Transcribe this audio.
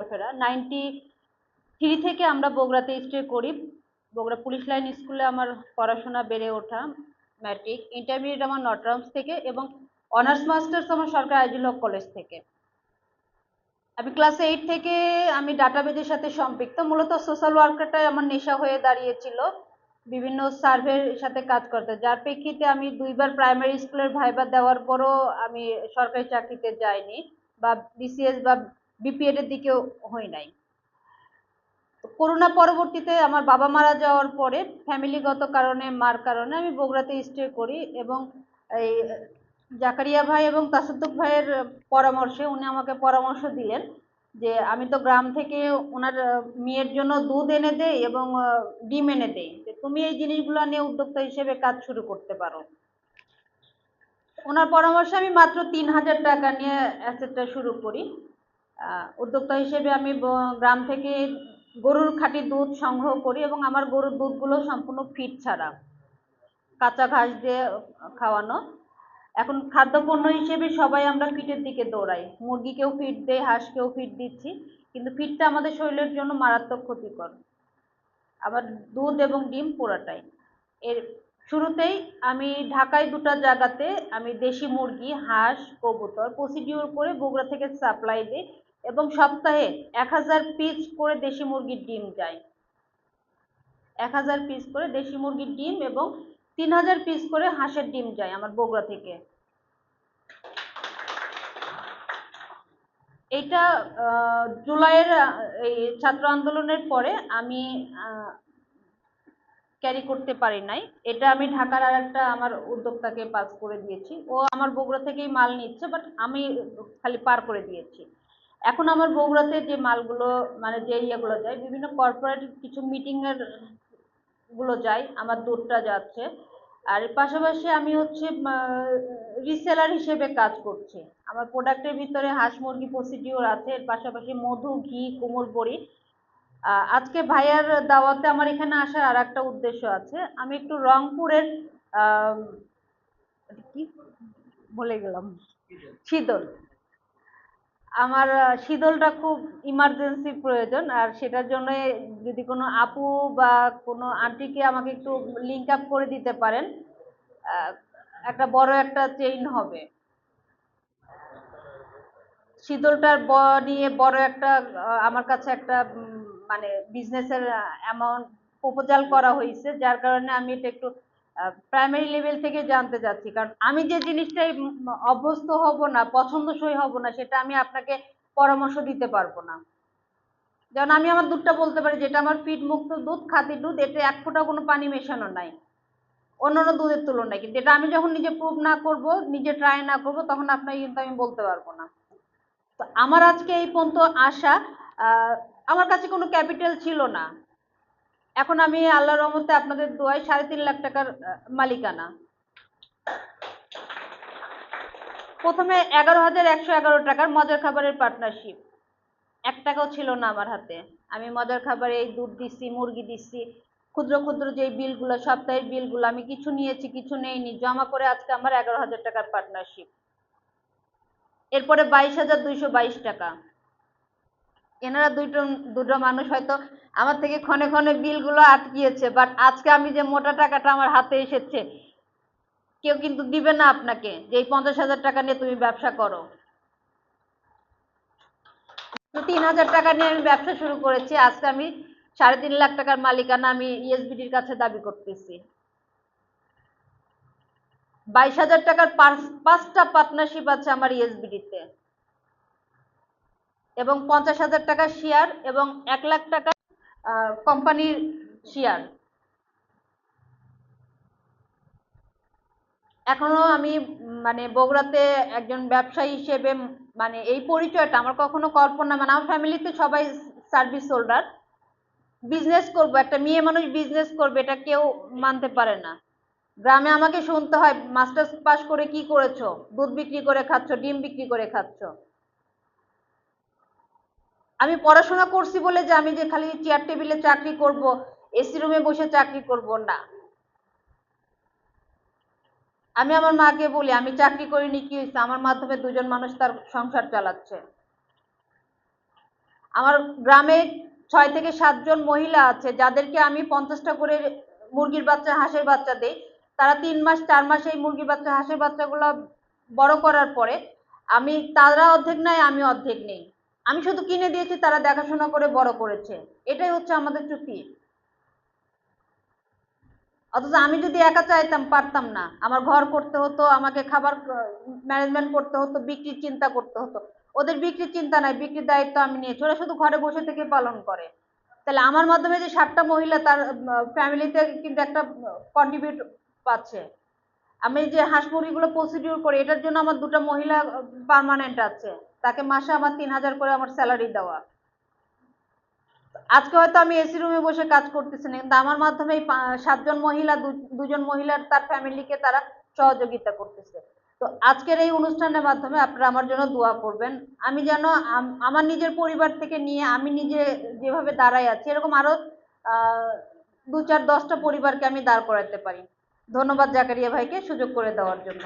ঘোরাফেরা। 93 থেকে আমরা বগুড়াতে স্টে করি। বগুড়া পুলিশ লাইন স্কুলে আমার পড়াশোনা বেড়ে ওঠা, ম্যাট্রিক, ইন্টারমিডিয়েট আমার নটরামস থেকে এবং অনার্স মাস্টার্স আমার সরকার আইজিল হক কলেজ থেকে। আমি ক্লাস 8 থেকে আমি ডাটাবেজের সাথে সম্পৃক্ত। মূলত সোশ্যাল ওয়ার্কারটাই আমার নেশা হয়ে দাঁড়িয়েছিল, বিভিন্ন সার্ভের সাথে কাজ করতে, যার প্রেক্ষিতে আমি 2বার প্রাইমারি স্কুলের ভাইবা দেওয়ার পরও আমি সরকারি চাকরিতে যাইনি বা বিসিএস বা বিপিএড এর দিকেও হই নাই। করোনা পরবর্তীতে আমার বাবা মারা যাওয়ার পরে ফ্যামিলিগত কারণে, মার কারণে আমি বগুড়াতে স্টে করি এবং এই জাকারিয়া ভাই এবং তাসুদ্দুক ভাইয়ের পরামর্শে উনি আমাকে পরামর্শ দিলেন যে আমি তো গ্রাম থেকে ওনার মেয়ের জন্য দুধ এনে দেই এবং ডিম এনে দেই, তুমি এই জিনিসগুলো নিয়ে উদ্যোক্তা হিসেবে কাজ শুরু করতে পারো। ওনার পরামর্শে আমি মাত্র 3000 টাকা নিয়ে অ্যাসেটটা শুরু করি। উদ্যোক্তা হিসেবে আমি গ্রাম থেকে গরুর খাঁটি দুধ সংগ্রহ করি এবং আমার গরুর দুধগুলো সম্পূর্ণ ফিট ছাড়া, কাঁচা ঘাস দিয়ে খাওয়ানো। এখন খাদ্যপণ্য হিসেবে সবাই আমরা ফিটের দিকে দৌড়াই, মুরগিকেও ফিট দেই, হাঁসকেও ফিট দিচ্ছি, কিন্তু ফিটটা আমাদের শরীরের জন্য মারাত্মক ক্ষতিকর। আবার দুধ এবং ডিম পুরাটাই। এর শুরুতেই আমি ঢাকায় 2টা জায়গাতে আমি দেশি মুরগি, হাঁস, কবুতর প্রসিডিউর করে বগুড়া থেকে সাপ্লাই দিই এবং সপ্তাহে 1000 পিস করে দেশি মুরগির ডিম যায়। 1000 পিস করে দেশি মুরগির ডিম এবং 3000 পিস করে হাঁসের ডিম যায় আমার বগুড়া থেকে। এটা জুলাইয়ের এই ছাত্র আন্দোলনের পরে আমি ক্যারি করতে পারি নাই। এটা আমি ঢাকার আর একটা আমার উদ্যোক্তাকে পাস করে দিয়েছি, ও আমার বগুড়া থেকেই মাল নিচ্ছে, বাট আমি খালি পার করে দিয়েছি। এখন আমার বগুড়াতে যে মালগুলো মানে যে ইয়েগুলো যায়, বিভিন্ন কর্পোরেট কিছু মিটিং এর গুলো যায়, আমার দুধটা যাচ্ছে। আর পাশাপাশি আমি হচ্ছে রিসেলার হিসেবে কাজ করছি। আমার প্রোডাক্টের ভিতরে হাঁস মুরগি প্রসিডিওর আছে, এর পাশাপাশি মধু, ঘি, কোমল বড়ি। আজকে ভাইয়ার দাওয়াতে আমার এখানে আসার আর একটা উদ্দেশ্য আছে। আমি একটু রংপুরের কি বলে গেলাম, শীতল, আমার শীতলটা খুব ইমার্জেন্সি প্রয়োজন, আর সেটার জন্য যদি কোনো আপু বা কোনো আন্টিকে আমাকে একটু লিঙ্ক আপ করে দিতে পারেন, একটা বড় একটা চেইন হবে। শীতলটার নিয়ে বড় একটা আমার কাছে একটা মানে বিজনেসের অ্যামাউন্ট প্রপোজাল করা হয়েছে, যার কারণে আমি এটা একটু প্রাইমারি লেভেল থেকে জানতে চাচ্ছি, কারণ আমি যে জিনিসটাই অভ্যস্ত হব না, পছন্দসই হব না, সেটা আমি আপনাকে পরামর্শ দিতে পারবো না। যেমন আমি আমার দুধটা বলতে পারি যেটা আমার ফিড মুক্ত দুধ, খাঁটি দুধ, এতে 1 ফোঁটা কোনো পানি মেশানো নাই অন্যান্য দুধের তুলনায়, কিন্তু এটা আমি যখন নিজে প্রুভ না করব, নিজে ট্রাই না করব, তখন আপনাকে কিন্তু আমি বলতে পারবো না। তো আমার আজকে এই পর্যন্ত আসা, আমার কাছে কোনো ক্যাপিটাল ছিল না। এখন আমি আল্লাহর রহমতে আপনাদের দোয়ায় 3.5 লাখ টাকার মালিকানা। প্রথমে 11,111 টাকার মজার খাবারের পার্টনারশিপ, 1 টাকাও ছিল না আমার হাতে। আমি মজার খাবারে এই দুধ দিচ্ছি, মুরগি দিচ্ছি, ক্ষুদ্র ক্ষুদ্র যে বিলগুলো, সপ্তাহের বিলগুলো, আমি কিছু নিয়েছি কিছু নেইনি, জমা করে আজকে আমার 11,000 টাকার পার্টনারশিপ। এরপরে 22,222 টাকা। এনারা দুটো মানুষ হয়তো আমার থেকে ক্ষণে ক্ষণে বিলগুলো আটকিয়েছে, বাট আজকে আমি যে মোটা টাকাটা আমার হাতে এসেছে, কেউ কিন্তু দিবে না আপনাকে যে এই 50,000 টাকা নিয়ে তুমি ব্যবসা করো। 3,000 টাকা নিয়ে আমি ব্যবসা শুরু করেছি, আজকে আমি 3.5 লাখ টাকার মালিকানা আমি ইএসবিডির কাছে দাবি করতেছি। 22,000 টাকার 5টা পার্টনারশিপ আছে আমার ইএসবিডিতে এবং 50,000 টাকার শেয়ার এবং 1 লাখ টাকা কোম্পানির শেয়ার। এখনো আমি মানে বগুড়াতে একজন ব্যবসায়ী হিসেবে মানে এই পরিচয়টা আমার কখনো কল্পনা, মানে আমার ফ্যামিলিতে সবাই সার্ভিস হোল্ডার, বিজনেস করবো, একটা মেয়ে মানুষ বিজনেস করবে, এটা কেউ মানতে পারে না। গ্রামে আমাকে শুনতে হয় মাস্টার্স পাস করে কি করেছো, দুধ বিক্রি করে খাচ্ছ, ডিম বিক্রি করে খাচ্ছ। আমি পড়াশোনা করছি বলে যে আমি যে খালি চেয়ার টেবিলে চাকরি করব, এসি রুমে বসে চাকরি করব না। আমি আমার মাকে বলি আমি চাকরি করিনি, কি হয়েছে, আমার মাধ্যমে 2জন মানুষ তার সংসার চালাচ্ছে। আমার গ্রামে 6 থেকে 7 জন মহিলা আছে যাদেরকে আমি 50টা করে মুরগির বাচ্চা হাঁসের বাচ্চা দেই। তারা 3 মাস 4 মাস এই মুরগির বাচ্চা হাঁসের বাচ্চাগুলো বড় করার পরে তারা অর্ধেক নেয়, আমি অর্ধেক নেই। আমি শুধু কিনে দিয়েছি, তারা দেখাশোনা করে বড় করেছে। এটাই হচ্ছে আমাদের চুক্তি। অথচ আমি যদি একা চাইতাম পারতাম না, আমার ঘর করতে হতো, আমাকে খাবার ম্যানেজমেন্ট করতে হতো, বিক্রির চিন্তা করতে হতো। ওদের বিক্রির চিন্তা নাই, বিক্রির দায়িত্ব আমি নিয়েছি, ওরা শুধু ঘরে বসে থেকে পালন করে। তাহলে আমার মাধ্যমে যে 7টা মহিলা তার ফ্যামিলিতে কিন্তু একটা কন্ট্রিবিউট পাচ্ছে। আমি যে হাঁস মুরগিগুলো প্রসিডিউর করি এটার জন্য আমার 2টা মহিলা পার্মানেন্ট আছে, তাকে মাসে আমার 3000 করে আমার স্যালারি দেওয়া। আজকে হয়তো আমি এসি রুমে বসে কাজ করতেছি না, কিন্তু আমার মাধ্যমে এই 7 জন মহিলা, দুজন মহিলার তার ফ্যামিলিকে তারা সহযোগিতা করতেছে। তো আজকের এই অনুষ্ঠানের মাধ্যমে আপনারা আমার জন্য দোয়া করবেন, আমি যেন আমার নিজের পরিবার থেকে নিয়ে আমি নিজে যেভাবে দাঁড়াই আছি এরকম আরো 2 4 10টা পরিবারকে আমি দাঁড় করাতে পারি। ধন্যবাদ জাকারিয়া ভাইকে সুযোগ করে দেওয়ার জন্য।